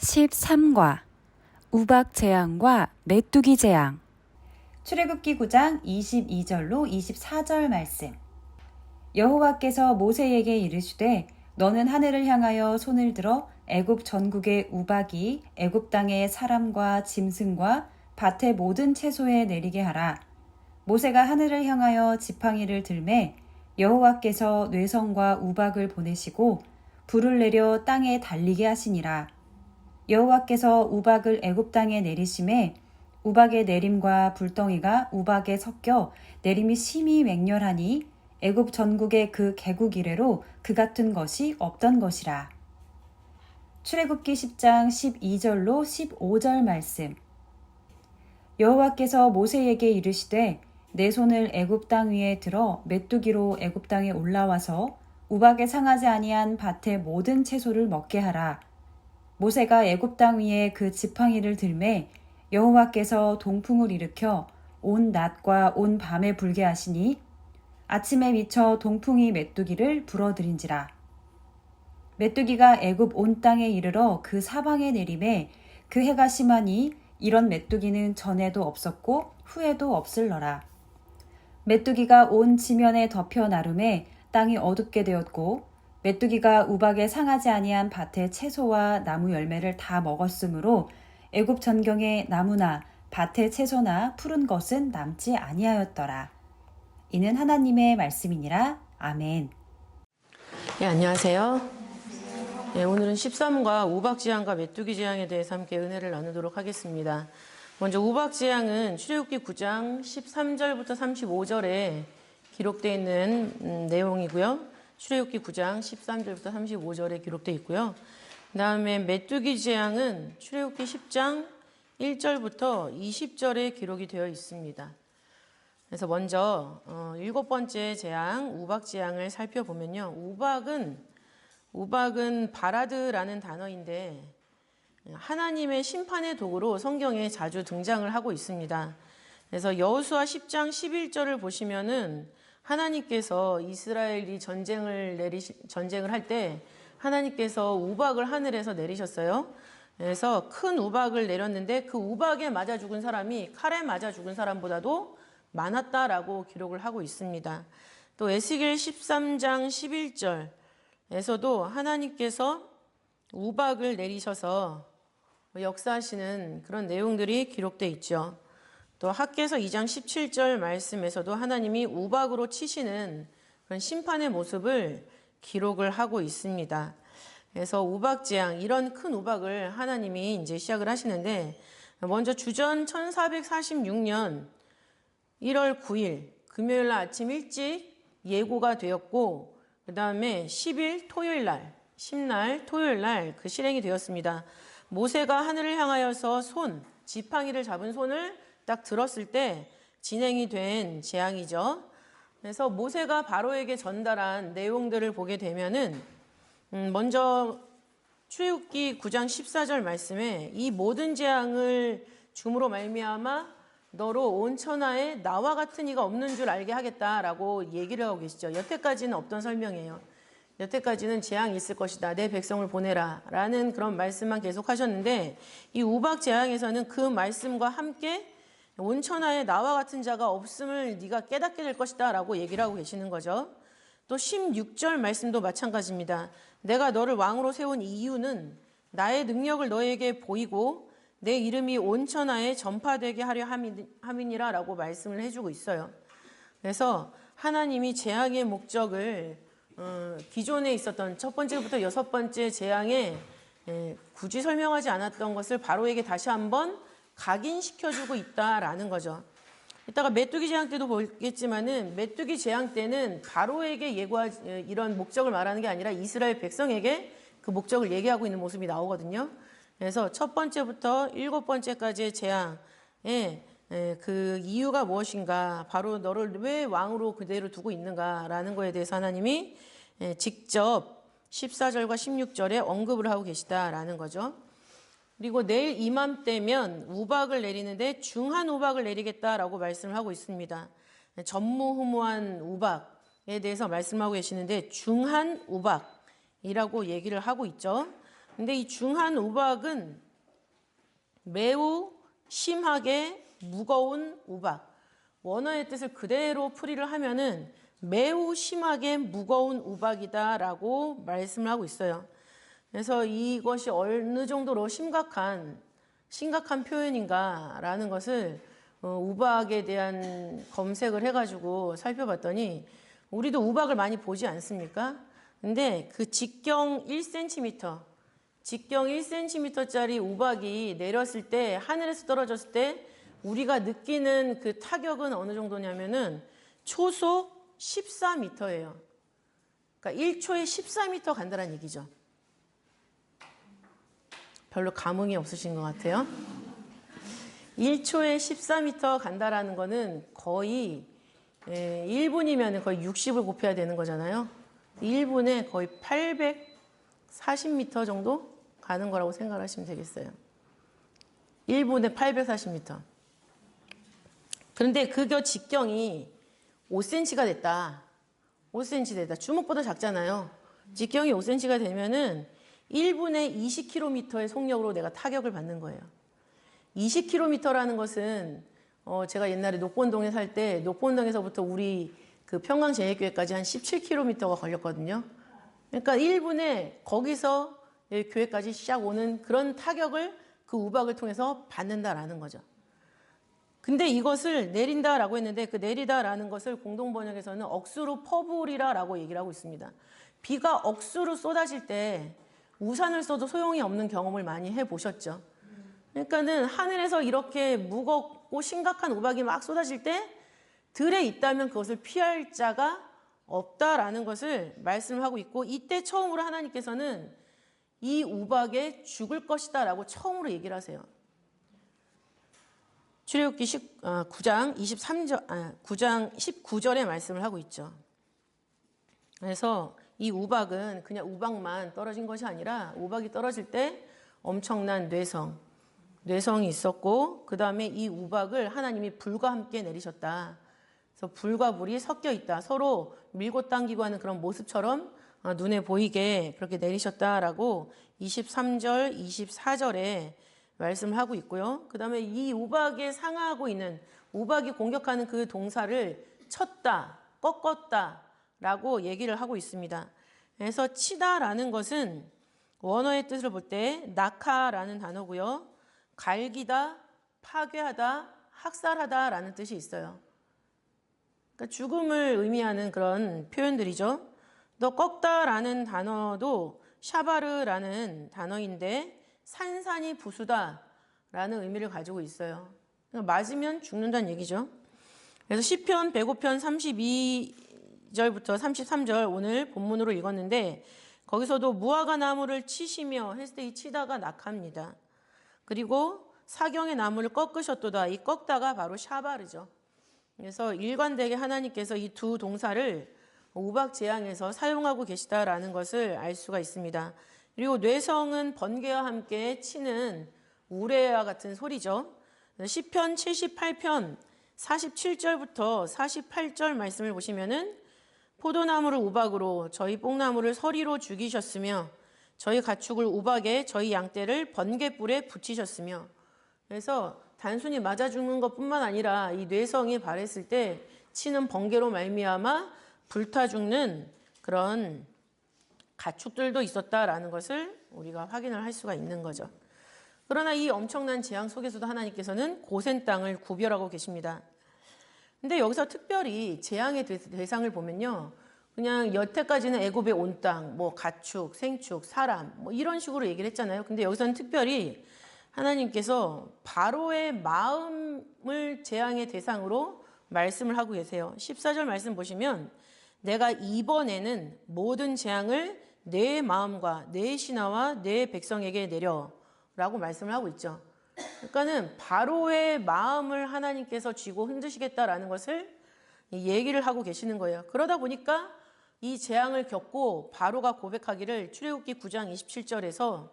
13과 우박 재앙과 메뚜기 재앙. 출애굽기 9장 22절로 24절 말씀. 여호와께서 모세에게 이르시되 너는 하늘을 향하여 손을 들어 애굽 전국의 우박이 애굽 땅의 사람과 짐승과 밭의 모든 채소에 내리게 하라. 모세가 하늘을 향하여 지팡이를 들매 여호와께서 뇌성과 우박을 보내시고 불을 내려 땅에 달리게 하시니라. 여호와께서 우박을 애굽 땅에 내리심에 우박의 내림과 불덩이가 우박에 섞여 내림이 심히 맹렬하니 애굽 전국의 그 개국 이래로 그 같은 것이 없던 것이라. 출애굽기 10장 12절로 15절 말씀. 여호와께서 모세에게 이르시되 내 손을 애굽 땅 위에 들어 메뚜기로 애굽 땅에 올라와서 우박에 상하지 아니한 밭의 모든 채소를 먹게 하라. 모세가 애굽 땅 위에 그 지팡이를 들매 여호와께서 동풍을 일으켜 온 낮과 온 밤에 불게 하시니 아침에 미쳐 동풍이 메뚜기를 불어들인지라. 메뚜기가 애굽 온 땅에 이르러 그 사방에 내림에 그 해가 심하니 이런 메뚜기는 전에도 없었고 후에도 없을러라. 메뚜기가 온 지면에 덮여 나름에 땅이 어둡게 되었고 메뚜기가 우박에 상하지 아니한 밭의 채소와 나무 열매를 다 먹었으므로 애굽 전경에 나무나 밭의 채소나 푸른 것은 남지 아니하였더라. 이는 하나님의 말씀이니라. 아멘. 네, 안녕하세요. 네, 오늘은 13과 우박재앙과 메뚜기재앙에 대해서 함께 은혜를 나누도록 하겠습니다. 먼저 우박재앙은 출애굽기 9장 13절부터 35절에 기록되어 있는 내용이고요. 출애굽기 9장 13절부터 35절에 기록되어 있고요. 그 다음에 메뚜기 재앙은 출애굽기 10장 1절부터 20절에 기록이 되어 있습니다. 그래서 먼저 7번째 재앙, 우박 재앙을 살펴보면요. 우박은 바라드라는 단어인데 하나님의 심판의 도구로 성경에 자주 등장을 하고 있습니다. 그래서 여호수아 10장 11절을 보시면은 하나님께서 이스라엘이 전쟁을 할 때 하나님께서 우박을 하늘에서 내리셨어요. 그래서 큰 우박을 내렸는데 그 우박에 맞아 죽은 사람이 칼에 맞아 죽은 사람보다도 많았다라고 기록을 하고 있습니다. 또 에스겔 13장 11절에서도 하나님께서 우박을 내리셔서 역사하시는 그런 내용들이 기록되어 있죠. 또 학개서 2장 17절 말씀에서도 하나님이 우박으로 치시는 그런 심판의 모습을 기록을 하고 있습니다. 그래서 우박재앙, 이런 큰 우박을 하나님이 이제 시작을 하시는데, 먼저 주전 1446년 1월 9일 금요일 날 아침 일찍 예고가 되었고, 그 다음에 10일 토요일 날, 10날 토요일 날 그 실행이 되었습니다. 모세가 하늘을 향하여서 지팡이를 잡은 손을 딱 들었을 때 진행이 된 재앙이죠. 그래서 모세가 바로에게 전달한 내용들을 보게 되면은 먼저 출애굽기 9장 14절 말씀에 이 모든 재앙을 줌으로 말미암아 너로 온 천하에 나와 같은 이가 없는 줄 알게 하겠다라고 얘기를 하고 계시죠. 여태까지는 없던 설명이에요. 여태까지는 재앙이 있을 것이다. 내 백성을 보내라 라는 그런 말씀만 계속 하셨는데 이 우박 재앙에서는 그 말씀과 함께 온 천하에 나와 같은 자가 없음을 네가 깨닫게 될 것이다 라고 얘기를 하고 계시는 거죠. 또 16절 말씀도 마찬가지입니다. 내가 너를 왕으로 세운 이유는 나의 능력을 너에게 보이고 내 이름이 온 천하에 전파되게 하려 함이니라 라고 말씀을 해주고 있어요. 그래서 하나님이 재앙의 목적을 기존에 있었던 첫 번째부터 여섯 번째 재앙에 굳이 설명하지 않았던 것을 바로에게 다시 한번 각인시켜주고 있다라는 거죠. 이따가 메뚜기 재앙 때도 보겠지만은 메뚜기 재앙 때는 바로에게 이런 목적을 말하는 게 아니라 이스라엘 백성에게 그 목적을 얘기하고 있는 모습이 나오거든요. 그래서 첫 번째부터 7번째까지의 재앙에 그 이유가 무엇인가, 바로 너를 왜 왕으로 그대로 두고 있는가라는 거에 대해서 하나님이 직접 14절과 16절에 언급을 하고 계시다라는 거죠. 그리고 내일 이맘때면 우박을 내리는데 중한 우박을 내리겠다라고 말씀을 하고 있습니다. 전무후무한 우박에 대해서 말씀하고 계시는데 중한 우박이라고 얘기를 하고 있죠. 근데 이 중한 우박은 매우 심하게 무거운 우박. 원어의 뜻을 그대로 풀이를 하면은 매우 심하게 무거운 우박이다라고 말씀을 하고 있어요. 그래서 이것이 어느 정도로 심각한 표현인가라는 것을 우박에 대한 검색을 해가지고 살펴봤더니 우리도 우박을 많이 보지 않습니까? 근데 그 직경 1cm짜리 우박이 내렸을 때, 하늘에서 떨어졌을 때 우리가 느끼는 그 타격은 어느 정도냐면은 초속 14m예요. 그러니까 1초에 14m 간다는 얘기죠. 별로 감흥이 없으신 것 같아요. 1초에 14m 간다라는 거는 거의 1분이면 거의 60을 곱해야 되는 거잖아요. 1분에 거의 840m 정도 가는 거라고 생각하시면 되겠어요. 1분에 840m. 그런데 그거 직경이 5cm가 됐다. 5cm 됐다. 주먹보다 작잖아요. 직경이 5cm가 되면은 1분에 20km의 속력으로 내가 타격을 받는 거예요. 20km라는 것은 제가 옛날에 녹본동에 살 때 녹본동에서부터 우리 그 평강제일교회까지 한 17km가 걸렸거든요. 그러니까 1분에 거기서 교회까지 시작 오는 그런 타격을 그 우박을 통해서 받는다라는 거죠. 근데 이것을 내린다라고 했는데 그 내리다라는 것을 공동번역에서는 억수로 퍼부으리라라고 얘기를 하고 있습니다. 비가 억수로 쏟아질 때 우산을 써도 소용이 없는 경험을 많이 해보셨죠. 그러니까는 하늘에서 이렇게 무겁고 심각한 우박이 막 쏟아질 때 들에 있다면 그것을 피할 자가 없다라는 것을 말씀하고 있고, 이때 처음으로 하나님께서는 이 우박에 죽을 것이다 라고 처음으로 얘기를 하세요. 출애굽기 9장 19절에 말씀을 하고 있죠. 그래서 이 우박은 그냥 우박만 떨어진 것이 아니라 우박이 떨어질 때 엄청난 뇌성이 있었고, 그 다음에 이 우박을 하나님이 불과 함께 내리셨다. 그래서 불과 물이 섞여 있다. 서로 밀고 당기고 하는 그런 모습처럼 눈에 보이게 그렇게 내리셨다라고 23절, 24절에 말씀을 하고 있고요. 그 다음에 이 우박에 상하고 있는, 우박이 공격하는 그 동사를 쳤다, 꺾었다 라고 얘기를 하고 있습니다. 그래서 치다라는 것은 원어의 뜻을 볼 때 낙하라는 단어고요. 갈기다, 파괴하다, 학살하다 라는 뜻이 있어요. 그러니까 죽음을 의미하는 그런 표현들이죠. 또 꺾다라는 단어도 샤바르라는 단어인데 산산이 부수다 라는 의미를 가지고 있어요. 그러니까 맞으면 죽는다는 얘기죠. 그래서 시편 105편 32절부터 33절 오늘 본문으로 읽었는데, 거기서도 무화과 나무를 치시며 했을 때 이 치다가 낙합니다. 그리고 사경의 나무를 꺾으셨도다. 이 꺾다가 바로 샤바르죠. 그래서 일관되게 하나님께서 이 두 동사를 우박 재앙에서 사용하고 계시다라는 것을 알 수가 있습니다. 그리고 뇌성은 번개와 함께 치는 우레와 같은 소리죠. 시편 78편 47절부터 48절 말씀을 보시면은 포도나무를 우박으로 저희 뽕나무를 서리로 죽이셨으며 저희 가축을 우박에 저희 양떼를 번개불에 붙이셨으며, 그래서 단순히 맞아 죽는 것뿐만 아니라 이 뇌성이 발했을 때 치는 번개로 말미암아 불타 죽는 그런 가축들도 있었다라는 것을 우리가 확인을 할 수가 있는 거죠. 그러나 이 엄청난 재앙 속에서도 하나님께서는 고센 땅을 구별하고 계십니다. 근데 여기서 특별히 재앙의 대상을 보면요, 그냥 여태까지는 애굽의 온 땅, 뭐 가축, 생축, 사람 뭐 이런 식으로 얘기를 했잖아요. 근데 여기서는 특별히 하나님께서 바로의 마음을 재앙의 대상으로 말씀을 하고 계세요. 14절 말씀 보시면 내가 이번에는 모든 재앙을 내 마음과 내 신하와 내 백성에게 내려 라고 말씀을 하고 있죠. 그러니까는 바로의 마음을 하나님께서 쥐고 흔드시겠다라는 것을 얘기를 하고 계시는 거예요. 그러다 보니까 이 재앙을 겪고 바로가 고백하기를 출애굽기 9장 27절에서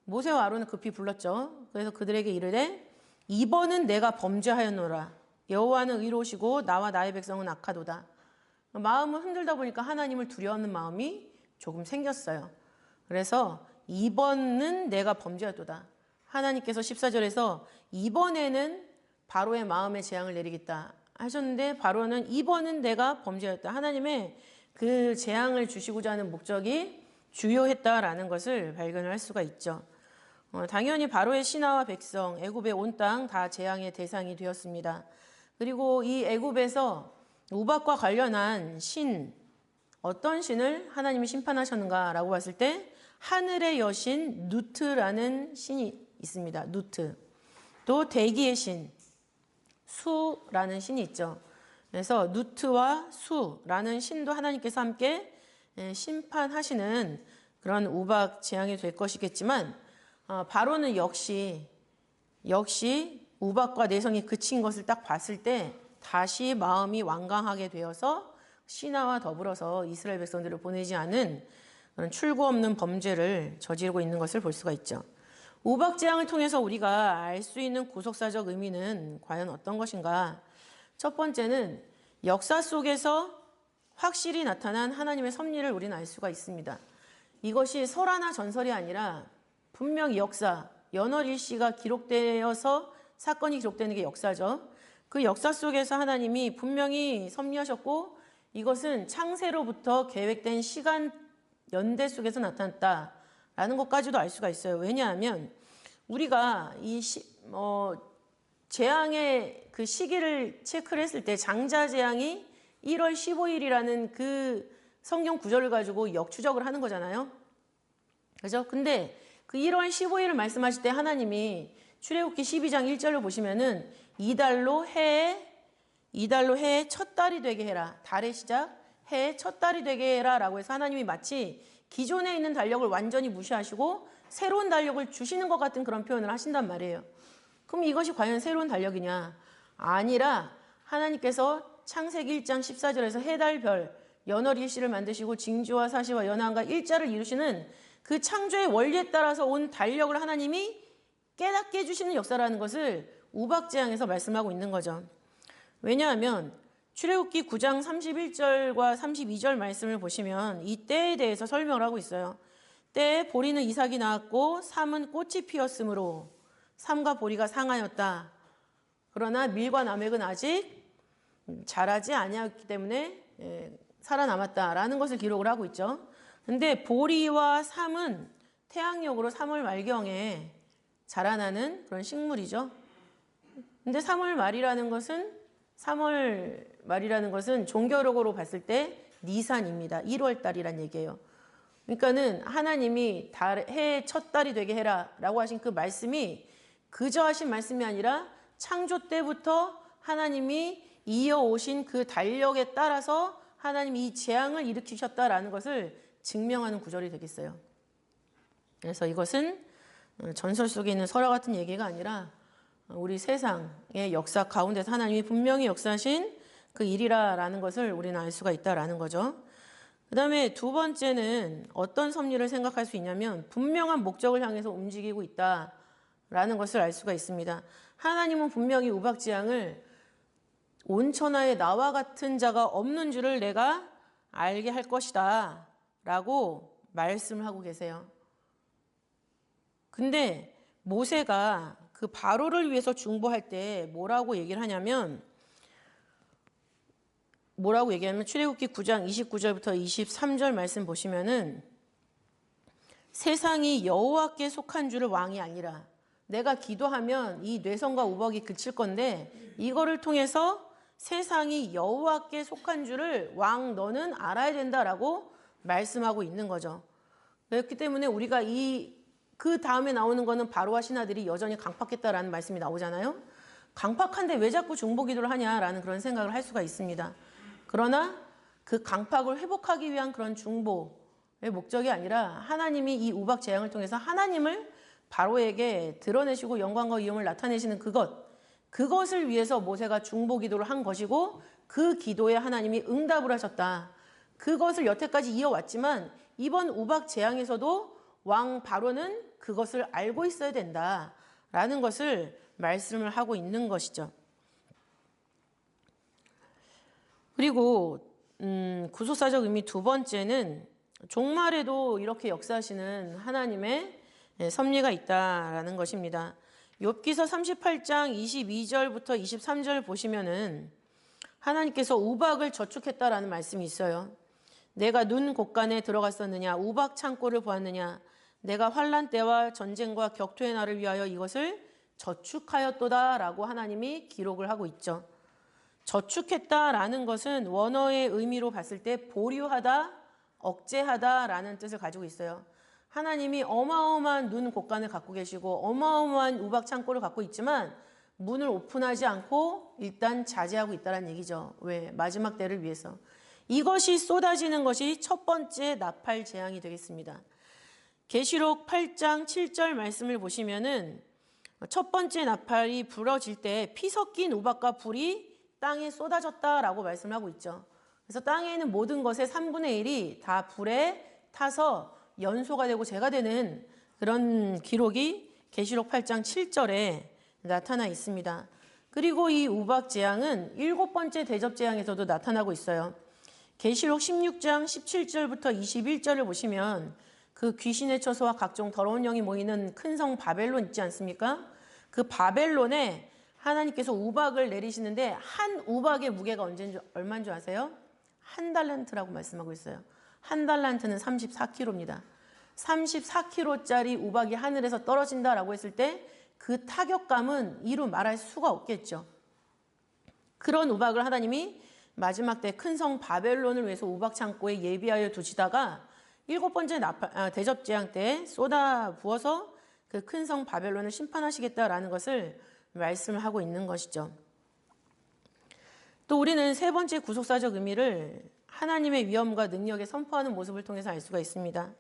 모세와 아론을 급히 불렀죠. 그래서 그들에게 이르되 이번은 내가 범죄하였노라. 여호와는 의로우시고 나와 나의 백성은 악하도다. 마음을 흔들다 보니까 하나님을 두려워하는 마음이 조금 생겼어요. 그래서 이번은 내가 범죄하도다. 하나님께서 14절에서 이번에는 바로의 마음에 재앙을 내리겠다 하셨는데 바로는 이번은 내가 범죄했다. 하나님의 그 재앙을 주시고자 하는 목적이 주요했다라는 것을 발견을 할 수가 있죠. 당연히 바로의 신하와 백성, 애굽의 온 땅 다 재앙의 대상이 되었습니다. 그리고 이 애굽에서 우박과 관련한 신, 어떤 신을 하나님이 심판하셨는가라고 봤을 때 하늘의 여신 누트라는 신이 있습니다. 누트. 또 대기의 신, 수라는 신이 있죠. 그래서 누트와 수라는 신도 하나님께서 함께 심판하시는 그런 우박 재앙이 될 것이겠지만 바로는 역시 우박과 내성이 그친 것을 딱 봤을 때 다시 마음이 완강하게 되어서 신하와 더불어서 이스라엘 백성들을 보내지 않은 그런 출구 없는 범죄를 저지르고 있는 것을 볼 수가 있죠. 우박 재앙을 통해서 우리가 알 수 있는 구속사적 의미는 과연 어떤 것인가? 첫 번째는 역사 속에서 확실히 나타난 하나님의 섭리를 우리는 알 수가 있습니다. 이것이 설화나 전설이 아니라 분명히 역사, 연월일시가 기록되어서 사건이 기록되는 게 역사죠. 그 역사 속에서 하나님이 분명히 섭리하셨고 이것은 창세로부터 계획된 시간 연대 속에서 나타났다라는 것까지도 알 수가 있어요. 왜냐하면 우리가 이 재앙의 그 시기를 체크를 했을 때 장자 재앙이 1월 15일이라는 그 성경 구절을 가지고 역추적을 하는 거잖아요. 그죠? 근데 그 1월 15일을 말씀하실 때 하나님이 출애굽기 12장 1절을 보시면은 이달로 해의 첫 달이 되게 해라. 달의 시작, 해의 첫 달이 되게 해라 라고 해서 하나님이 마치 기존에 있는 달력을 완전히 무시하시고 새로운 달력을 주시는 것 같은 그런 표현을 하신단 말이에요. 그럼 이것이 과연 새로운 달력이냐? 아니라 하나님께서 창세기 1장 14절에서 해, 달, 별, 연월 일시를 만드시고 징조와 사시와 연한과 일자를 이루시는 그 창조의 원리에 따라서 온 달력을 하나님이 깨닫게 해주시는 역사라는 것을 우박재앙에서 말씀하고 있는 거죠. 왜냐하면 출애굽기 9장 31절과 32절 말씀을 보시면 이 때에 대해서 설명을 하고 있어요. 때에 보리는 이삭이 낳았고 삼은 꽃이 피었으므로 삼과 보리가 상하였다. 그러나 밀과 나맥은 아직 자라지 아니하였기 때문에 살아남았다라는 것을 기록을 하고 있죠. 근데 보리와 삼은 태양력으로 3월 말경에 자라나는 그런 식물이죠. 근데 3월 말이라는 것은 종교력으로 봤을 때 니산입니다. 1월 달이란 얘기예요. 그러니까는 하나님이 해의 첫 달이 되게 해라 라고 하신 그 말씀이 그저 하신 말씀이 아니라 창조 때부터 하나님이 이어오신 그 달력에 따라서 하나님이 이 재앙을 일으키셨다라는 것을 증명하는 구절이 되겠어요. 그래서 이것은 전설 속에 있는 설화 같은 얘기가 아니라 우리 세상의 역사 가운데서 하나님이 분명히 역사하신 그 일이라는 것을 우리는 알 수가 있다라는 거죠. 그 다음에 두 번째는 어떤 섭리를 생각할 수 있냐면 분명한 목적을 향해서 움직이고 있다라는 것을 알 수가 있습니다. 하나님은 분명히 우박재앙을 온천하에 나와 같은 자가 없는 줄을 내가 알게 할 것이다 라고 말씀을 하고 계세요. 근데 모세가 그 바로를 위해서 중보할 때 뭐라고 얘기하냐면 출애굽기 9장 29절부터 23절 말씀 보시면은 세상이 여호와께 속한 줄을 왕이 아니라 내가 기도하면 이 뇌성과 우박이 그칠 건데 이거를 통해서 세상이 여호와께 속한 줄을 왕 너는 알아야 된다라고 말씀하고 있는 거죠. 그렇기 때문에 우리가 그 다음에 나오는 거는 바로와 신하들이 여전히 강팍했다라는 말씀이 나오잖아요. 강팍한데 왜 자꾸 중보기도를 하냐라는 그런 생각을 할 수가 있습니다. 그러나 그 강팍을 회복하기 위한 그런 중보의 목적이 아니라 하나님이 이 우박 재앙을 통해서 하나님을 바로에게 드러내시고 영광과 위엄을 나타내시는 그것을 위해서 모세가 중보기도를 한 것이고 그 기도에 하나님이 응답을 하셨다. 그것을 여태까지 이어왔지만 이번 우박 재앙에서도 왕 바로는 그것을 알고 있어야 된다라는 것을 말씀을 하고 있는 것이죠. 그리고 구속사적 의미 두 번째는 종말에도 이렇게 역사하시는 하나님의 섭리가 있다라는 것입니다. 욥기서 38장 22절부터 23절 보시면은 하나님께서 우박을 저축했다라는 말씀이 있어요. 내가 눈 곳간에 들어갔었느냐, 우박 창고를 보았느냐, 내가 환난 때와 전쟁과 격투의 날을 위하여 이것을 저축하였도다라고 하나님이 기록을 하고 있죠. 저축했다라는 것은 원어의 의미로 봤을 때 보류하다, 억제하다라는 뜻을 가지고 있어요. 하나님이 어마어마한 눈 곳간을 갖고 계시고 어마어마한 우박 창고를 갖고 있지만 문을 오픈하지 않고 일단 자제하고 있다는 얘기죠. 왜? 마지막 때를 위해서. 이것이 쏟아지는 것이 첫 번째 나팔 재앙이 되겠습니다. 계시록 8장 7절 말씀을 보시면은 첫 번째 나팔이 불어질 때 피 섞인 우박과 불이 땅에 쏟아졌다라고 말씀을 하고 있죠. 그래서 땅에 있는 모든 것의 3분의 1이 다 불에 타서 연소가 되고 재가 되는 그런 기록이 계시록 8장 7절에 나타나 있습니다. 그리고 이 우박 재앙은 7번째 대접 재앙에서도 나타나고 있어요. 계시록 16장 17절부터 21절을 보시면 그 귀신의 처소와 각종 더러운 영이 모이는 큰 성 바벨론 있지 않습니까? 그 바벨론에 하나님께서 우박을 내리시는데 한 우박의 무게가 얼마인 줄 아세요? 한 달란트라고 말씀하고 있어요. 한 달란트는 34kg입니다. 34kg짜리 우박이 하늘에서 떨어진다라고 했을 때 그 타격감은 이루 말할 수가 없겠죠. 그런 우박을 하나님이 마지막 때 큰 성 바벨론을 위해서 우박 창고에 예비하여 두시다가 7번째 대접 재앙 때 쏟아 부어서 그 큰 성 바벨론을 심판하시겠다라는 것을 말씀을 하고 있는 것이죠. 또 우리는 세 번째 구속사적 의미를 하나님의 위엄과 능력에 선포하는 모습을 통해서 알 수가 있습니다.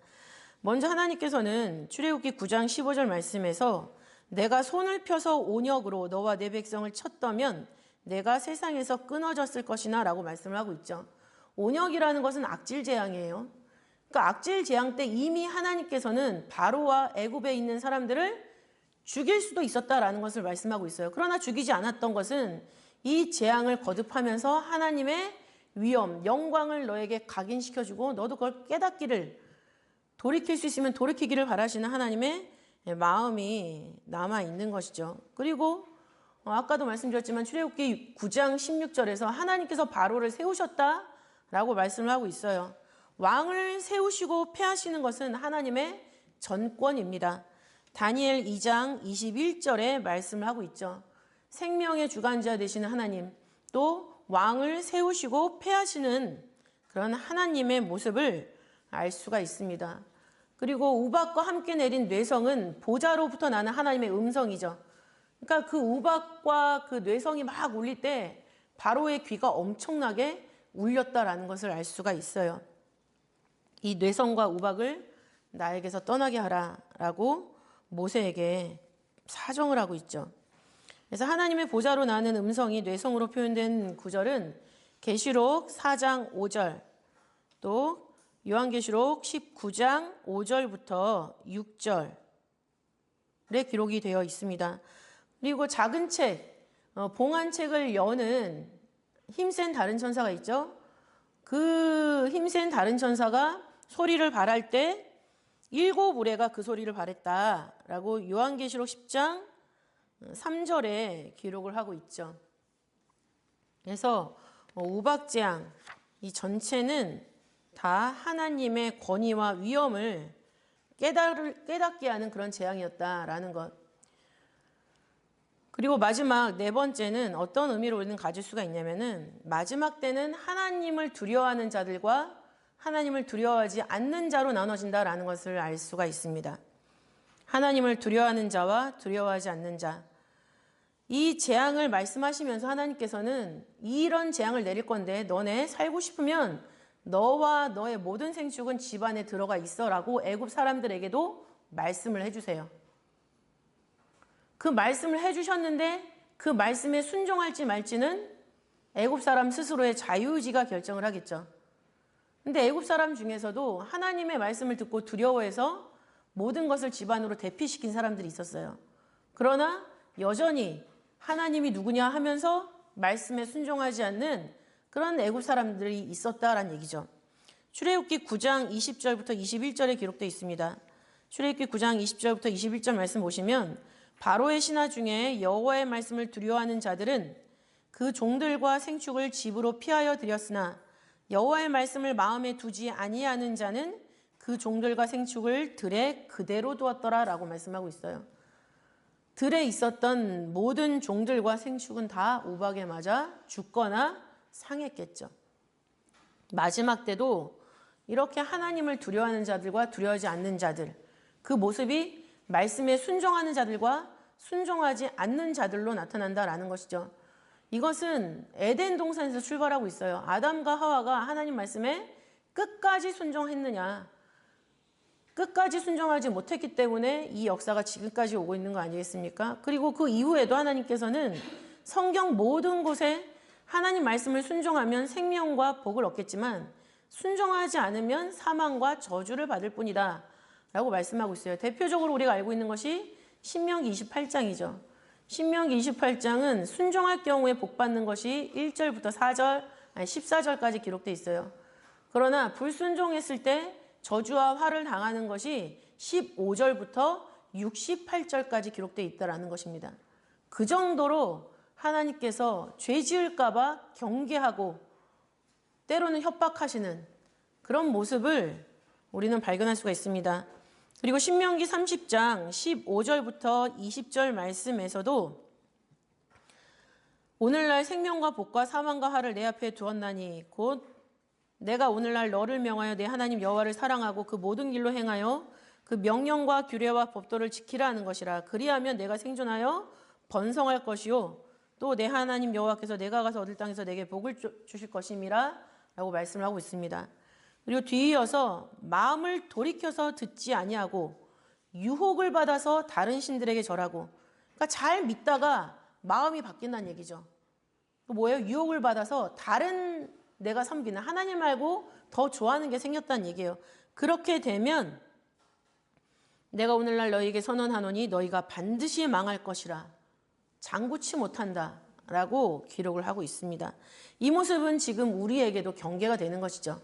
먼저 하나님께서는 출애굽기 9장 15절 말씀에서 내가 손을 펴서 온역으로 너와 내 백성을 쳤더면 내가 세상에서 끊어졌을 것이나 라고 말씀을 하고 있죠. 온역이라는 것은 악질 재앙이에요. 그러니까 악질 재앙 때 이미 하나님께서는 바로와 애굽에 있는 사람들을 죽일 수도 있었다라는 것을 말씀하고 있어요. 그러나 죽이지 않았던 것은 이 재앙을 거듭하면서 하나님의 위엄, 영광을 너에게 각인시켜주고 너도 그걸 깨닫기를, 돌이킬 수 있으면 돌이키기를 바라시는 하나님의 마음이 남아있는 것이죠. 그리고 아까도 말씀드렸지만 출애굽기 9장 16절에서 하나님께서 바로를 세우셨다라고 말씀을 하고 있어요. 왕을 세우시고 패하시는 것은 하나님의 전권입니다. 다니엘 2장 21절에 말씀을 하고 있죠. 생명의 주관자 되시는 하나님, 또 왕을 세우시고 패하시는 그런 하나님의 모습을 알 수가 있습니다. 그리고 우박과 함께 내린 뇌성은 보좌로부터 나는 하나님의 음성이죠. 그러니까 그 우박과 그 뇌성이 막 울릴 때 바로의 귀가 엄청나게 울렸다라는 것을 알 수가 있어요. 이 뇌성과 우박을 나에게서 떠나게 하라라고 모세에게 사정을 하고 있죠. 그래서 하나님의 보좌로 나는 음성이 뇌성으로 표현된 구절은 계시록 4장 5절, 또 요한계시록 19장 5절부터 6절에 기록이 되어 있습니다. 그리고 작은 책, 봉한 책을 여는 힘센 다른 천사가 있죠. 그 힘센 다른 천사가 소리를 발할 때 7 우레가 그 소리를 발했다라고 요한계시록 10장 3절에 기록을 하고 있죠. 그래서 우박재앙 이 전체는 다 하나님의 권위와 위엄을 깨닫게 하는 그런 재앙이었다라는 것. 그리고 마지막 네 번째는 어떤 의미로 우리는 가질 수가 있냐면은 마지막 때는 하나님을 두려워하는 자들과 하나님을 두려워하지 않는 자로 나눠진다라는 것을 알 수가 있습니다. 하나님을 두려워하는 자와 두려워하지 않는 자. 이 재앙을 말씀하시면서 하나님께서는 이런 재앙을 내릴 건데 너네 살고 싶으면 너와 너의 모든 생축은 집 안에 들어가 있어라고 애굽 사람들에게도 말씀을 해주세요. 그 말씀을 해주셨는데 그 말씀에 순종할지 말지는 애굽 사람 스스로의 자유의지가 결정을 하겠죠. 근데 애굽 사람 중에서도 하나님의 말씀을 듣고 두려워해서 모든 것을 집 안으로 대피시킨 사람들이 있었어요. 그러나 여전히 하나님이 누구냐 하면서 말씀에 순종하지 않는 그런 애굽 사람들이 있었다라는 얘기죠. 출애굽기 9장 20절부터 21절에 기록되어 있습니다. 출애굽기 9장 20절부터 21절 말씀 보시면 바로의 신하 중에 여호와의 말씀을 두려워하는 자들은 그 종들과 생축을 집으로 피하여 들였으나 여호와의 말씀을 마음에 두지 아니하는 자는 그 종들과 생축을 들에 그대로 두었더라 라고 말씀하고 있어요. 들에 있었던 모든 종들과 생축은 다 우박에 맞아 죽거나 상했겠죠. 마지막 때도 이렇게 하나님을 두려워하는 자들과 두려워하지 않는 자들, 그 모습이 말씀에 순종하는 자들과 순종하지 않는 자들로 나타난다라는 것이죠. 이것은 에덴 동산에서 출발하고 있어요. 아담과 하와가 하나님 말씀에 끝까지 순종했느냐, 끝까지 순종하지 못했기 때문에 이 역사가 지금까지 오고 있는 거 아니겠습니까? 그리고 그 이후에도 하나님께서는 성경 모든 곳에 하나님 말씀을 순종하면 생명과 복을 얻겠지만 순종하지 않으면 사망과 저주를 받을 뿐이다 라고 말씀하고 있어요. 대표적으로 우리가 알고 있는 것이 신명기 28장이죠. 신명기 28장은 순종할 경우에 복받는 것이 1절부터 14절까지 기록되어 있어요. 그러나 불순종했을 때 저주와 화를 당하는 것이 15절부터 68절까지 기록되어 있다는 것입니다. 그 정도로 하나님께서 죄 지을까 봐 경계하고 때로는 협박하시는 그런 모습을 우리는 발견할 수가 있습니다. 그리고 신명기 30장 15절부터 20절 말씀에서도 오늘날 생명과 복과 사망과 화를 내 앞에 두었나니 곧 내가 오늘날 너를 명하여 내 하나님 여호와를 사랑하고 그 모든 길로 행하여 그 명령과 규례와 법도를 지키라 하는 것이라. 그리하면 내가 생존하여 번성할 것이요 또 내 하나님 여호와께서 내가 가서 얻을 땅에서 내게 복을 주실 것임이라 라고 말씀을 하고 있습니다. 그리고 뒤이어서 마음을 돌이켜서 듣지 아니하고 유혹을 받아서 다른 신들에게 절하고, 그러니까 잘 믿다가 마음이 바뀐다는 얘기죠. 뭐예요? 유혹을 받아서 다른 내가 섬기는 하나님 말고 더 좋아하는 게 생겼다는 얘기예요. 그렇게 되면 내가 오늘날 너희에게 선언하노니 너희가 반드시 망할 것이라 장구치 못한다 라고 기록을 하고 있습니다. 이 모습은 지금 우리에게도 경계가 되는 것이죠.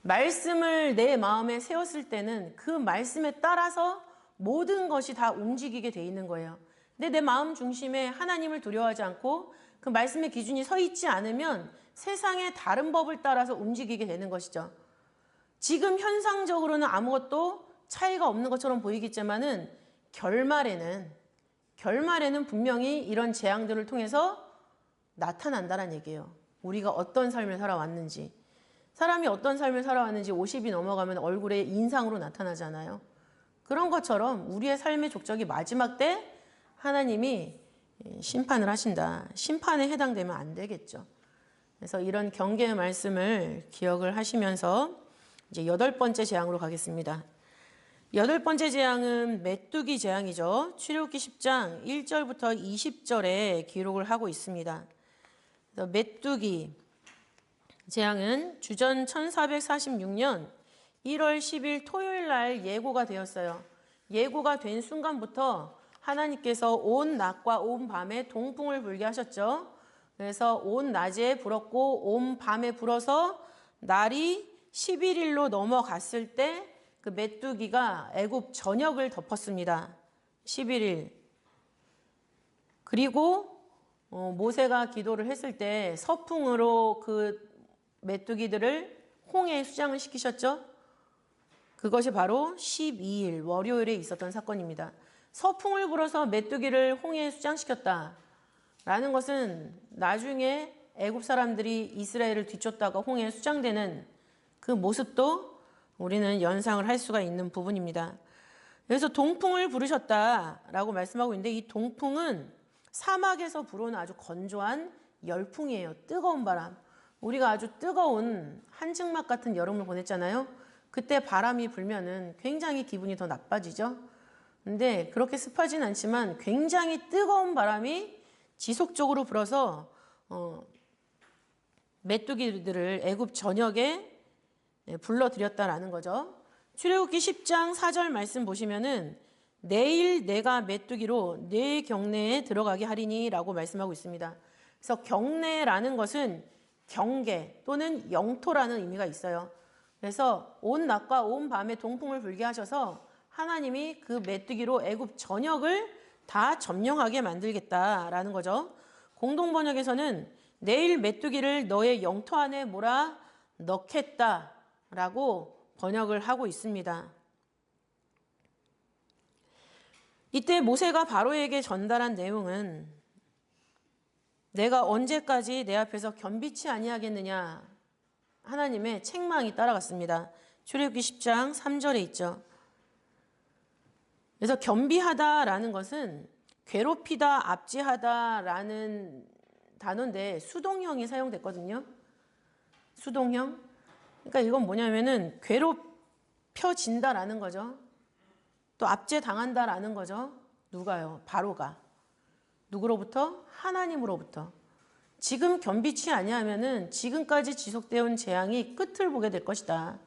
말씀을 내 마음에 세웠을 때는 그 말씀에 따라서 모든 것이 다 움직이게 돼 있는 거예요. 근데 내 마음 중심에 하나님을 두려워하지 않고 그 말씀의 기준이 서 있지 않으면 세상의 다른 법을 따라서 움직이게 되는 것이죠. 지금 현상적으로는 아무것도 차이가 없는 것처럼 보이겠지만은 결말에는 분명히 이런 재앙들을 통해서 나타난다는 얘기예요. 우리가 어떤 삶을 살아왔는지. 사람이 어떤 삶을 살아왔는지 50이 넘어가면 얼굴에 인상으로 나타나잖아요. 그런 것처럼 우리의 삶의 족적이 마지막 때 하나님이 심판을 하신다. 심판에 해당되면 안 되겠죠. 그래서 이런 경계의 말씀을 기억을 하시면서 이제 8번째 재앙으로 가겠습니다. 8번째 재앙은 메뚜기 재앙이죠. 출애굽기 10장 1절부터 20절에 기록을 하고 있습니다. 그래서 메뚜기 재앙은 주전 1446년 1월 10일 토요일 날 예고가 되었어요. 예고가 된 순간부터 하나님께서 온 낮과 온 밤에 동풍을 불게 하셨죠. 그래서 온 낮에 불었고 온 밤에 불어서 날이 11일로 넘어갔을 때 그 메뚜기가 애굽 전역을 덮었습니다. 11일. 그리고 모세가 기도를 했을 때 서풍으로 그 메뚜기들을 홍해에 수장을 시키셨죠. 그것이 바로 12일 월요일에 있었던 사건입니다. 서풍을 불어서 메뚜기를 홍해에 수장시켰다라는 것은 나중에 애굽 사람들이 이스라엘을 뒤쫓다가 홍해에 수장되는 그 모습도 우리는 연상을 할 수가 있는 부분입니다. 그래서 동풍을 부르셨다라고 말씀하고 있는데 이 동풍은 사막에서 불어오는 아주 건조한 열풍이에요. 뜨거운 바람. 우리가 아주 뜨거운 한증막 같은 여름을 보냈잖아요. 그때 바람이 불면은 굉장히 기분이 더 나빠지죠. 근데 그렇게 습하진 않지만 굉장히 뜨거운 바람이 지속적으로 불어서 메뚜기들을 애굽 전역에 불러들였다라는 거죠. 출애굽기 10장 4절 말씀 보시면은 내일 내가 메뚜기로 네 경내에 들어가게 하리니 라고 말씀하고 있습니다. 그래서 경내라는 것은 경계 또는 영토라는 의미가 있어요. 그래서 온 낮과 온 밤에 동풍을 불게 하셔서 하나님이 그 메뚜기로 애굽 전역을 다 점령하게 만들겠다라는 거죠. 공동 번역에서는 내일 메뚜기를 너의 영토 안에 몰아 넣겠다라고 번역을 하고 있습니다. 이때 모세가 바로에게 전달한 내용은 내가 언제까지 내 앞에서 겸비치 아니하겠느냐, 하나님의 책망이 따라갔습니다. 출애굽기 10장 3절에 있죠. 그래서 겸비하다라는 것은 괴롭히다, 압제하다라는 단어인데 수동형이 사용됐거든요. 수동형. 그러니까 이건 뭐냐면은 괴롭혀진다라는 거죠. 또 압제당한다라는 거죠. 누가요? 바로가. 누구로부터? 하나님으로부터. 지금 겸비치 아니하면은 지금까지 지속되어 온 재앙이 끝을 보게 될 것이다.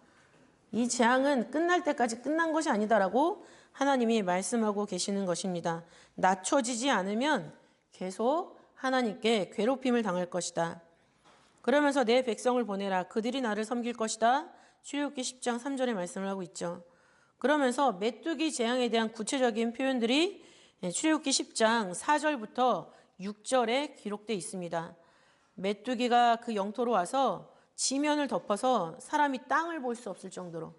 이 재앙은 끝날 때까지 끝난 것이 아니다라고 하나님이 말씀하고 계시는 것입니다. 낮춰지지 않으면 계속 하나님께 괴롭힘을 당할 것이다. 그러면서 내 백성을 보내라. 그들이 나를 섬길 것이다. 출애굽기 10장 3절에 말씀을 하고 있죠. 그러면서 메뚜기 재앙에 대한 구체적인 표현들이 출애굽기 10장 4절부터 6절에 기록되어 있습니다. 메뚜기가 그 영토로 와서 지면을 덮어서 사람이 땅을 볼 수 없을 정도로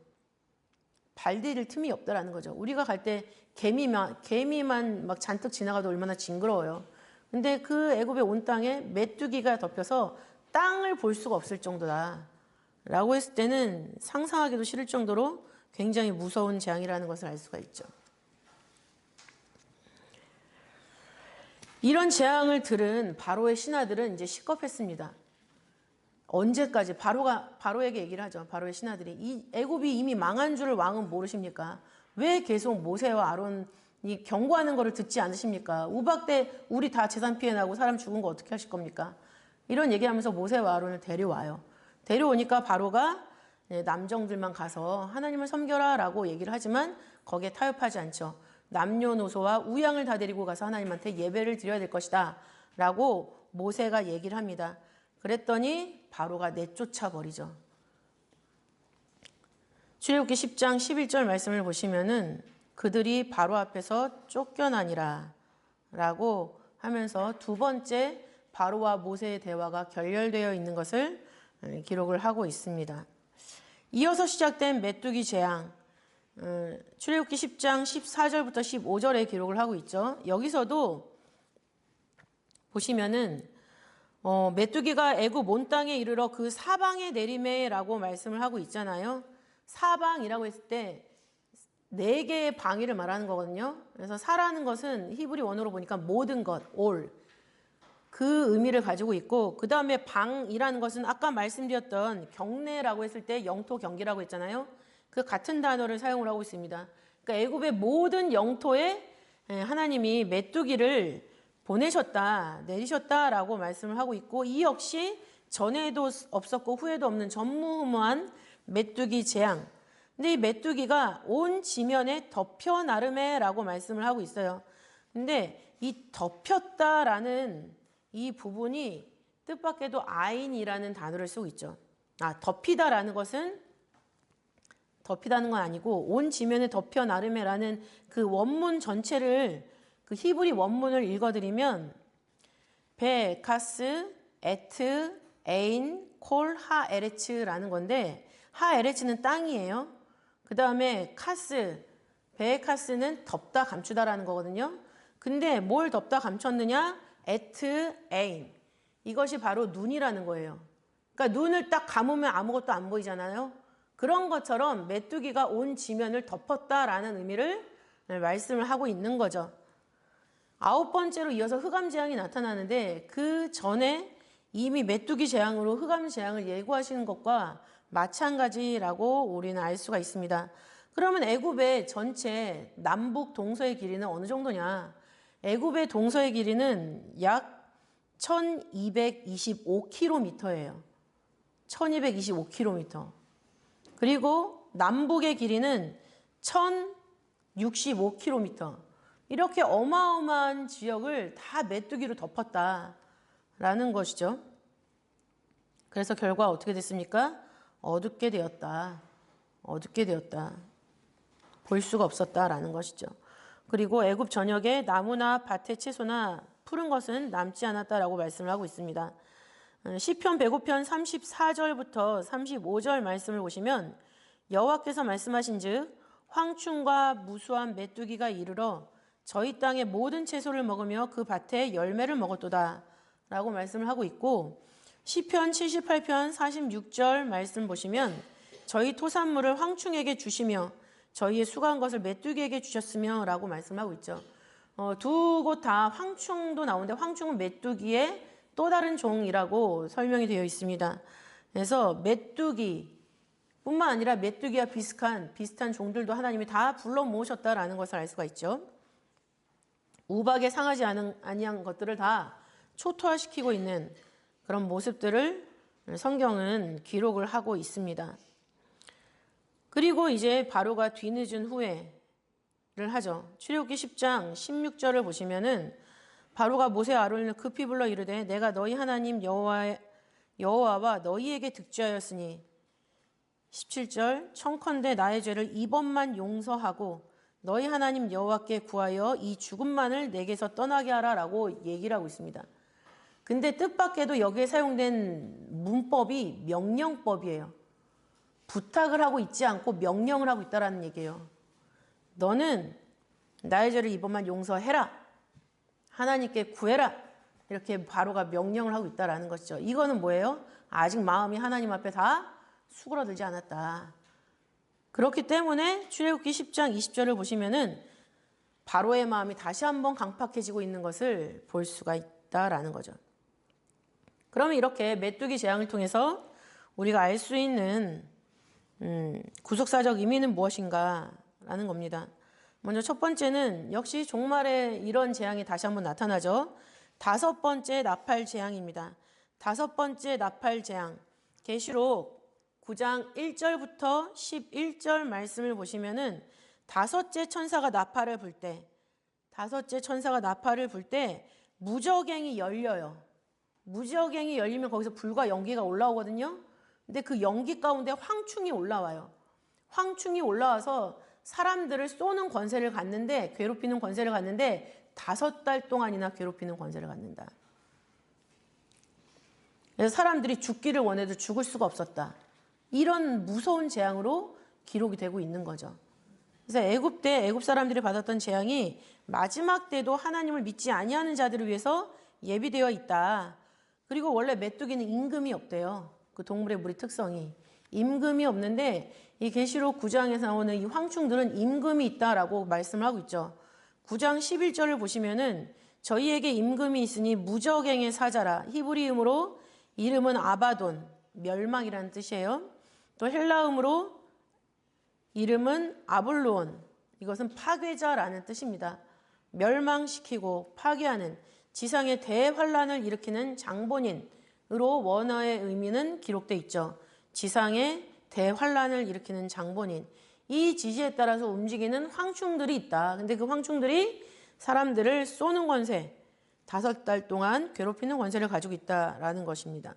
발 디딜 틈이 없다라는 거죠. 우리가 갈 때 개미만 막 잔뜩 지나가도 얼마나 징그러워요. 근데 그 애굽의 온 땅에 메뚜기가 덮여서 땅을 볼 수가 없을 정도다 라고 했을 때는 상상하기도 싫을 정도로 굉장히 무서운 재앙이라는 것을 알 수가 있죠. 이런 재앙을 들은 바로의 신하들은 이제 식겁했습니다. 언제까지? 바로에게 얘기를 하죠. 바로의 신하들이 이 애굽이 이미 망한 줄을 왕은 모르십니까? 왜 계속 모세와 아론이 경고하는 것을 듣지 않으십니까? 우박 때 우리 다 재산 피해 나고 사람 죽은 거 어떻게 하실 겁니까? 이런 얘기하면서 모세와 아론을 데려와요. 데려오니까 바로가 남정들만 가서 하나님을 섬겨라 라고 얘기를 하지만 거기에 타협하지 않죠. 남녀노소와 우양을 다 데리고 가서 하나님한테 예배를 드려야 될 것이다 라고 모세가 얘기를 합니다. 그랬더니 바로가 내쫓아 버리죠. 출애굽기 10장 11절 말씀을 보시면은 그들이 바로 앞에서 쫓겨나니라 라고 하면서 두 번째 바로와 모세의 대화가 결렬되어 있는 것을 기록을 하고 있습니다. 이어서 시작된 메뚜기 재앙, 출애굽기 10장 14절부터 15절에 기록을 하고 있죠. 여기서도 보시면은 메뚜기가 애굽 온 땅에 이르러 그 사방에 내리매라고 말씀을 하고 있잖아요. 사방이라고 했을 때 네 개의 방위를 말하는 거거든요. 그래서 사라는 것은 히브리 원어로 보니까 모든 것, all. 그 의미를 가지고 있고, 그 다음에 방이라는 것은 아까 말씀드렸던 경내라고 했을 때 영토 경기라고 했잖아요. 그 같은 단어를 사용을 하고 있습니다. 그러니까 애굽의 모든 영토에 하나님이 메뚜기를 보내셨다, 내리셨다라고 말씀을 하고 있고, 이 역시 전에도 없었고 후에도 없는 전무후무한 메뚜기 재앙. 근데 이 메뚜기가 온 지면에 덮여 나름에라고 말씀을 하고 있어요. 근데 이 덮였다라는 이 부분이 뜻밖에도 아인이라는 단어를 쓰고 있죠. 덮이다라는 것은 덮이다는 건 아니고 온 지면에 덮여 나름에라는 그 원문 전체를 그 히브리 원문을 읽어드리면 베, 카스, 에트, 에인, 콜, 하, 에레츠라는 건데 하, 에레츠는 땅이에요. 그 다음에 카스, 베, 카스는 덮다, 감추다라는 거거든요. 근데 뭘 덮다 감췄느냐? 에트, 에인. 이것이 바로 눈이라는 거예요. 그러니까 눈을 딱 감으면 아무것도 안 보이잖아요. 그런 것처럼 메뚜기가 온 지면을 덮었다라는 의미를 말씀을 하고 있는 거죠. 9번째로 이어서 흑암 재앙이 나타나는데 그 전에 이미 메뚜기 재앙으로 흑암 재앙을 예고하시는 것과 마찬가지라고 우리는 알 수가 있습니다. 그러면 애굽의 전체 남북 동서의 길이는 어느 정도냐? 애굽의 동서의 길이는 약 1225km예요. 1225km. 그리고 남북의 길이는 1065km. 이렇게 어마어마한 지역을 다 메뚜기로 덮었다라는 것이죠. 그래서 결과 어떻게 됐습니까? 어둡게 되었다. 볼 수가 없었다라는 것이죠. 그리고 애굽 전역에 나무나 밭의 채소나 푸른 것은 남지 않았다라고 말씀을 하고 있습니다. 시편 105편 34절부터 35절 말씀을 보시면 여호와께서 말씀하신즉 황충과 무수한 메뚜기가 이르러 저희 땅의 모든 채소를 먹으며 그 밭의 열매를 먹었도다 라고 말씀을 하고 있고, 시편 78편 46절 말씀 보시면 저희 토산물을 황충에게 주시며 저희의 수고한 것을 메뚜기에게 주셨으며 라고 말씀하고 있죠. 두 곳 다 황충도 나오는데 황충은 메뚜기의 또 다른 종이라고 설명이 되어 있습니다. 그래서 메뚜기 뿐만 아니라 메뚜기와 비슷한 종들도 하나님이 다 불러 모으셨다라는 것을 알 수가 있죠. 우박에 상하지 아니한 것들을 다 초토화시키고 있는 그런 모습들을 성경은 기록을 하고 있습니다. 그리고 이제 바로가 뒤늦은 후회를 하죠. 출애굽기 10장 16절을 보시면은 바로가 모세 아론을 급히 불러 이르되 내가 너희 하나님 여호와와 너희에게 득죄하였으니 17절 청컨대 나의 죄를 이번만 용서하고 너희 하나님 여호와께 구하여 이 죽음만을 내게서 떠나게 하라라고 얘기를 하고 있습니다. 근데 뜻밖에도 여기에 사용된 문법이 명령법이에요. 부탁을 하고 있지 않고 명령을 하고 있다라는 얘기예요. 너는 나의 죄를 이번만 용서해라. 하나님께 구해라. 이렇게 바로가 명령을 하고 있다라는 것이죠. 이거는 뭐예요? 아직 마음이 하나님 앞에 다 수그러들지 않았다. 그렇기 때문에 출애굽기 10장 20절을 보시면은 바로의 마음이 다시 한번 강팍해지고 있는 것을 볼 수가 있다라는 거죠. 그러면 이렇게 메뚜기 재앙을 통해서 우리가 알 수 있는 구속사적 의미는 무엇인가라는 겁니다. 먼저 첫 번째는 역시 종말에 이런 재앙이 다시 한번 나타나죠. 5번째 나팔 재앙입니다. 5번째 나팔 재앙. 계시록 9장 1절부터 11절 말씀을 보시면은 다섯째 천사가 나팔을 불 때 무저갱이 열려요. 무저갱이 열리면 거기서 불과 연기가 올라오거든요. 근데 그 연기 가운데 황충이 올라와요. 황충이 올라와서 사람들을 쏘는 권세를 갖는데, 괴롭히는 권세를 갖는데 5달 동안이나 괴롭히는 권세를 갖는다. 그래서 사람들이 죽기를 원해도 죽을 수가 없었다. 이런 무서운 재앙으로 기록이 되고 있는 거죠. 그래서 애굽 때 애굽 사람들이 받았던 재앙이 마지막 때도 하나님을 믿지 아니하는 자들을 위해서 예비되어 있다. 그리고 원래 메뚜기는 임금이 없대요. 그 동물의 무리 특성이. 임금이 없는데 이 계시록 9장에서 나오는 이 황충들은 임금이 있다라고 말씀을 하고 있죠. 9장 11절을 보시면은 저희에게 임금이 있으니 무저갱의 사자라. 히브리음으로 이름은 아바돈, 멸망이라는 뜻이에요. 또 헬라음으로 이름은 아블론, 이것은 파괴자라는 뜻입니다. 멸망시키고 파괴하는, 지상의 대환란을 일으키는 장본인으로 원어의 의미는 기록되어 있죠. 지상의 대환란을 일으키는 장본인. 이 지시에 따라서 움직이는 황충들이 있다. 근데 그 황충들이 사람들을 쏘는 권세, 5달 동안 괴롭히는 권세를 가지고 있다라는 것입니다.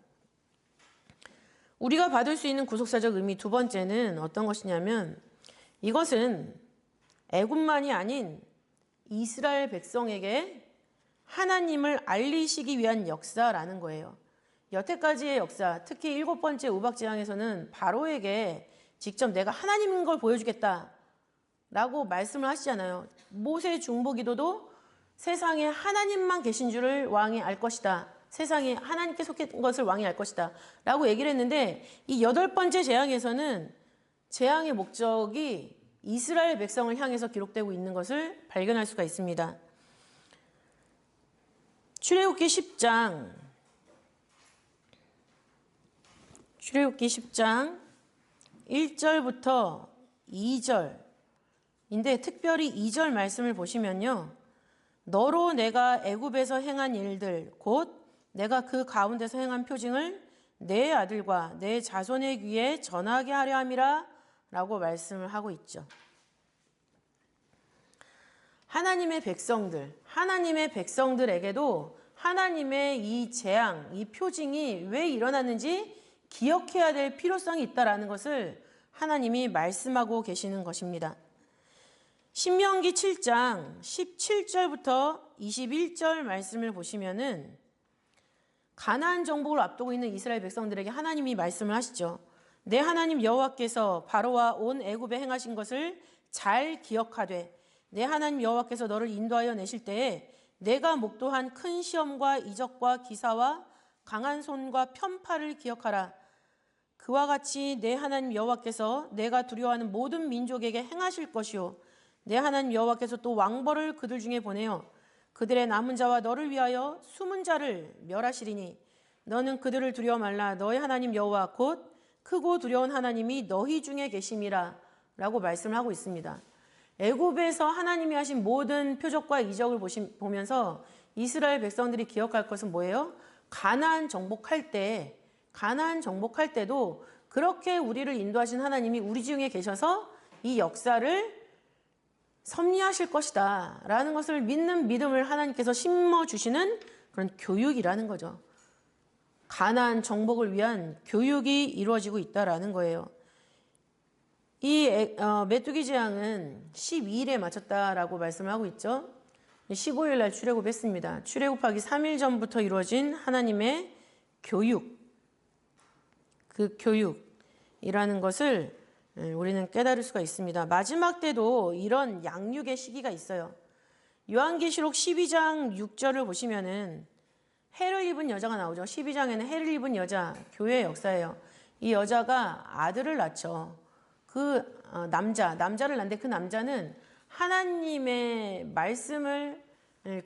우리가 받을 수 있는 구속사적 의미 두 번째는 어떤 것이냐면, 이것은 애굽만이 아닌 이스라엘 백성에게 하나님을 알리시기 위한 역사라는 거예요. 여태까지의 역사, 특히 7번째 우박재앙에서는 바로에게 직접 내가 하나님인 걸 보여주겠다 라고 말씀을 하시잖아요. 모세 중보기도도 세상에 하나님만 계신 줄을 왕이 알 것이다. 세상에 하나님께 속한 것을 왕이 알 것이다 라고 얘기를 했는데, 이 8번째 재앙에서는 재앙의 목적이 이스라엘 백성을 향해서 기록되고 있는 것을 발견할 수가 있습니다. 출애굽기 10장 1절부터 2절인데 특별히 2절 말씀을 보시면요. 너로 내가 애굽에서 행한 일들 곧 내가 그 가운데서 행한 표징을 내 아들과 내 자손의 귀에 전하게 하려 함이라 라고 말씀을 하고 있죠. 하나님의 백성들에게도 하나님의 이 재앙, 이 표징이 왜 일어났는지 기억해야 될 필요성이 있다라는 것을 하나님이 말씀하고 계시는 것입니다. 신명기 7장 17절부터 21절 말씀을 보시면은 가나안 정복을 앞두고 있는 이스라엘 백성들에게 하나님이 말씀을 하시죠. 내 하나님 여호와께서 바로와 온 애굽에 행하신 것을 잘 기억하되 내 하나님 여호와께서 너를 인도하여 내실 때에 내가 목도한 큰 시험과 이적과 기사와 강한 손과 편파를 기억하라. 그와 같이 내 하나님 여호와께서 내가 두려워하는 모든 민족에게 행하실 것이요 내 하나님 여호와께서 또 왕벌을 그들 중에 보내어 그들의 남은 자와 너를 위하여 숨은 자를 멸하시리니 너는 그들을 두려워 말라. 너의 하나님 여호와 곧 크고 두려운 하나님이 너희 중에 계심이라 라고 말씀을 하고 있습니다. 애굽에서 하나님이 하신 모든 표적과 이적을 보면서 이스라엘 백성들이 기억할 것은 뭐예요? 가나안 정복할 때도 그렇게 우리를 인도하신 하나님이 우리 중에 계셔서 이 역사를 섭리하실 것이다 라는 것을 믿는 믿음을 하나님께서 심어주시는 그런 교육이라는 거죠. 가나안 정복을 위한 교육이 이루어지고 있다라는 거예요. 이 메뚜기 재앙은 12일에 마쳤다라고 말씀을 하고 있죠. 15일 날 출애굽했습니다. 출애굽하기 3일 전부터 이루어진 하나님의 교육, 그 교육이라는 것을 우리는 깨달을 수가 있습니다. 마지막 때도 이런 양육의 시기가 있어요. 요한계시록 12장 6절을 보시면은 해를 입은 여자가 나오죠. 12장에는 해를 입은 여자, 교회의 역사예요. 이 여자가 아들을 낳죠. 그 남자를 낳는데 그 남자는 하나님의 말씀을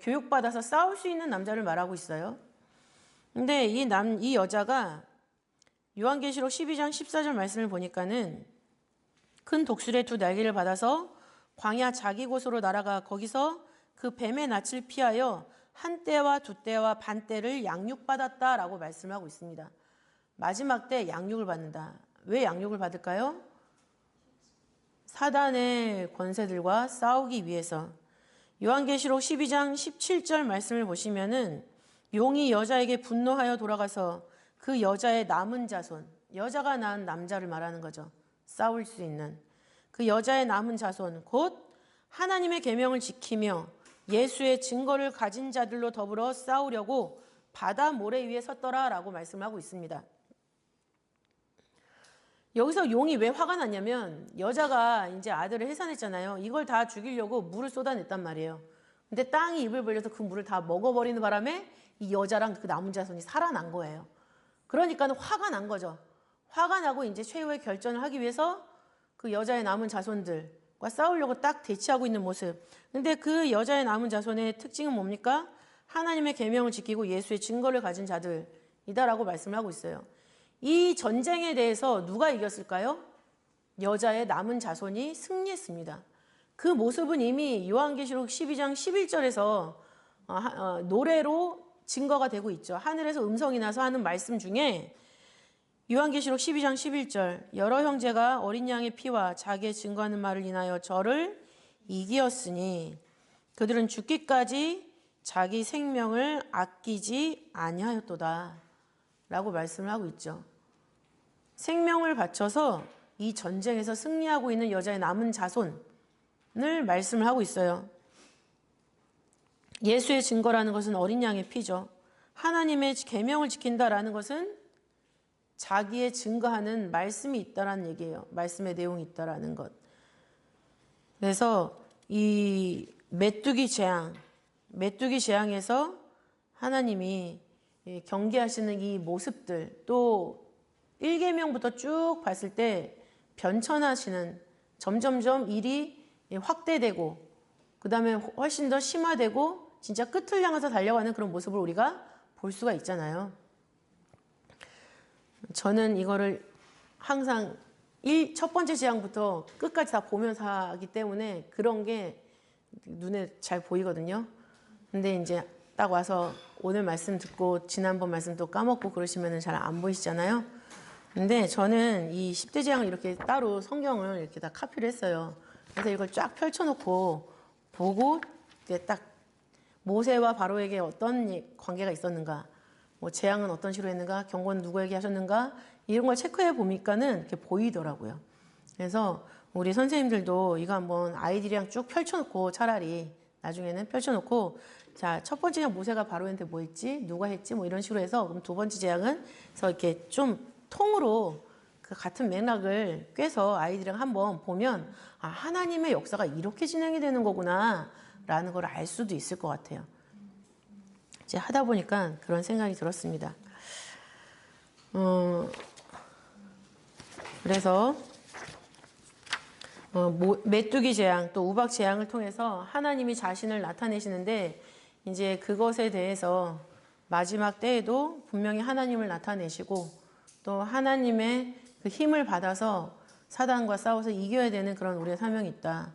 교육받아서 싸울 수 있는 남자를 말하고 있어요. 근데 이 여자가 요한계시록 12장 14절 말씀을 보니까는 큰 독수리의 두 날개를 받아서 광야 자기 곳으로 날아가 거기서 그 뱀의 낯을 피하여 한 때와 두 때와 반 때를 양육받았다라고 말씀하고 있습니다. 마지막 때 양육을 받는다. 왜 양육을 받을까요? 사단의 권세들과 싸우기 위해서. 요한계시록 12장 17절 말씀을 보시면은 용이 여자에게 분노하여 돌아가서 그 여자의 남은 자손, 여자가 낳은 남자를 말하는 거죠. 싸울 수 있는 그 여자의 남은 자손 곧 하나님의 계명을 지키며 예수의 증거를 가진 자들로 더불어 싸우려고 바다 모래 위에 섰더라라고 말씀하고 있습니다. 여기서 용이 왜 화가 났냐면 여자가 이제 아들을 해산했잖아요. 이걸 다 죽이려고 물을 쏟아냈단 말이에요. 근데 땅이 입을 벌려서 그 물을 다 먹어버리는 바람에 이 여자랑 그 남은 자손이 살아난 거예요. 그러니까 화가 난 거죠. 화가 나고 이제 최후의 결전을 하기 위해서 그 여자의 남은 자손들과 싸우려고 딱 대치하고 있는 모습. 근데 그 여자의 남은 자손의 특징은 뭡니까? 하나님의 계명을 지키고 예수의 증거를 가진 자들이다라고 말씀을 하고 있어요. 이 전쟁에 대해서 누가 이겼을까요? 여자의 남은 자손이 승리했습니다. 그 모습은 이미 요한계시록 12장 11절에서 노래로 증거가 되고 있죠. 하늘에서 음성이 나서 하는 말씀 중에 요한계시록 12장 11절 여러 형제가 어린 양의 피와 자기의 증거하는 말을 인하여 저를 이기었으니 그들은 죽기까지 자기 생명을 아끼지 아니하였도다 라고 말씀을 하고 있죠. 생명을 바쳐서 이 전쟁에서 승리하고 있는 여자의 남은 자손을 말씀을 하고 있어요. 예수의 증거라는 것은 어린 양의 피죠. 하나님의 계명을 지킨다라는 것은 자기의 증거하는 말씀이 있다라는 얘기예요. 말씀의 내용이 있다라는 것. 그래서 이 메뚜기 재앙에서 하나님이 경계하시는 이 모습들, 또 1계명부터 쭉 봤을 때 변천하시는, 점점점 일이 확대되고 그 다음에 훨씬 더 심화되고 진짜 끝을 향해서 달려가는 그런 모습을 우리가 볼 수가 있잖아요. 저는 이거를 항상 첫 번째 재앙부터 끝까지 다 보면서 하기 때문에 그런 게 눈에 잘 보이거든요. 근데 이제 딱 와서 오늘 말씀 듣고 지난번 말씀 또 까먹고 그러시면 잘 안 보이시잖아요. 근데 저는 이 10대 재앙을 이렇게 따로 성경을 이렇게 다 카피를 했어요. 그래서 이걸 쫙 펼쳐놓고 보고 딱 모세와 바로에게 어떤 관계가 있었는가, 뭐 재앙은 어떤 식으로 했는가, 경고는 누구에게 하셨는가, 이런 걸 체크해 보니까는 이렇게 보이더라고요. 그래서 우리 선생님들도 이거 한번 아이들이랑 쭉 펼쳐놓고 차라리 나중에는 펼쳐놓고 자, 첫 번째 제양 모세가 바로한테 뭐 했지? 누가 했지? 뭐 이런 식으로 해서 그럼 두 번째 제양은 그래서 이렇게 좀 통으로 그 같은 맥락을 꿰서 아이들이랑 한번 보면 아, 하나님의 역사가 이렇게 진행이 되는 거구나 라는 걸 알 수도 있을 것 같아요. 이제 하다 보니까 그런 생각이 들었습니다. 그래서 메뚜기 재앙 또 우박 재앙을 통해서 하나님이 자신을 나타내시는데 이제 그것에 대해서 마지막 때에도 분명히 하나님을 나타내시고 또 하나님의 그 힘을 받아서 사단과 싸워서 이겨야 되는 그런 우리의 사명이 있다.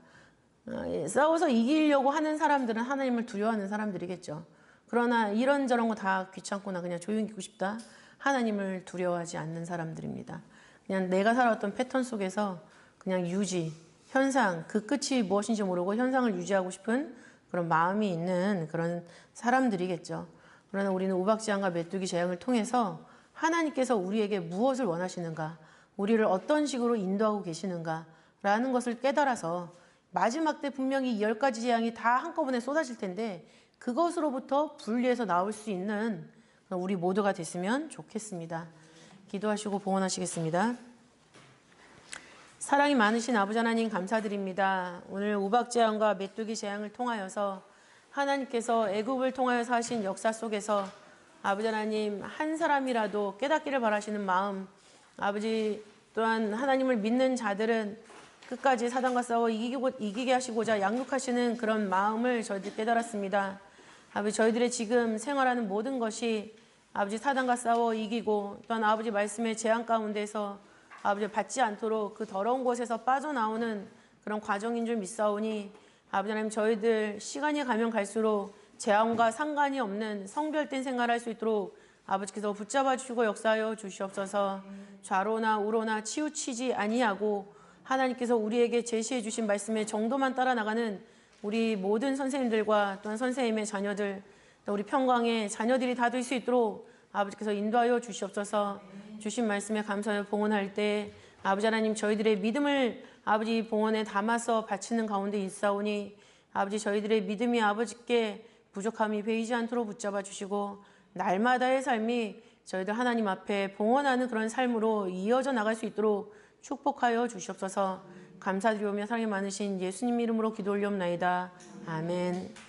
싸워서 이기려고 하는 사람들은 하나님을 두려워하는 사람들이겠죠. 그러나 이런저런 거 다 귀찮구나 그냥 조용히 있고 싶다. 하나님을 두려워하지 않는 사람들입니다. 그냥 내가 살아왔던 패턴 속에서 그냥 유지, 현상, 그 끝이 무엇인지 모르고 현상을 유지하고 싶은 그런 마음이 있는 그런 사람들이겠죠. 그러나 우리는 우박재앙과 메뚜기 재앙을 통해서 하나님께서 우리에게 무엇을 원하시는가, 우리를 어떤 식으로 인도하고 계시는가 라는 것을 깨달아서 마지막 때 분명히 10가지 재앙이 다 한꺼번에 쏟아질 텐데 그것으로부터 분리해서 나올 수 있는 우리 모두가 됐으면 좋겠습니다. 기도하시고 봉헌하시겠습니다. 사랑이 많으신 아버지 하나님 감사드립니다. 오늘 우박재앙과 메뚜기 재앙을 통하여서 하나님께서 애굽을 통하여서 하신 역사 속에서 아버지 하나님 한 사람이라도 깨닫기를 바라시는 마음, 아버지 또한 하나님을 믿는 자들은 끝까지 사단과 싸워 이기게 하시고자 양육하시는 그런 마음을 저희들 깨달았습니다. 아버지 저희들의 지금 생활하는 모든 것이 아버지 사단과 싸워 이기고 또한 아버지 말씀의 재앙 가운데서 아버지 받지 않도록 그 더러운 곳에서 빠져나오는 그런 과정인 줄 믿사오니 아버지 하나님 저희들 시간이 가면 갈수록 재앙과 상관이 없는 성별된 생활을 할 수 있도록 아버지께서 붙잡아 주시고 역사하여 주시옵소서. 좌로나 우로나 치우치지 아니하고 하나님께서 우리에게 제시해 주신 말씀의 정도만 따라 나가는 우리 모든 선생님들과 또한 선생님의 자녀들, 또 우리 평강의 자녀들이 다 될 수 있도록 아버지께서 인도하여 주시옵소서. 주신 말씀에 감사하여 봉헌할 때 아버지 하나님 저희들의 믿음을 아버지 봉헌에 담아서 바치는 가운데 있사오니 아버지 저희들의 믿음이 아버지께 부족함이 베이지 않도록 붙잡아 주시고 날마다의 삶이 저희들 하나님 앞에 봉헌하는 그런 삶으로 이어져 나갈 수 있도록 축복하여 주시옵소서. 감사드리오며 사랑이 많으신 예수님 이름으로 기도 올리옵나이다. 아멘.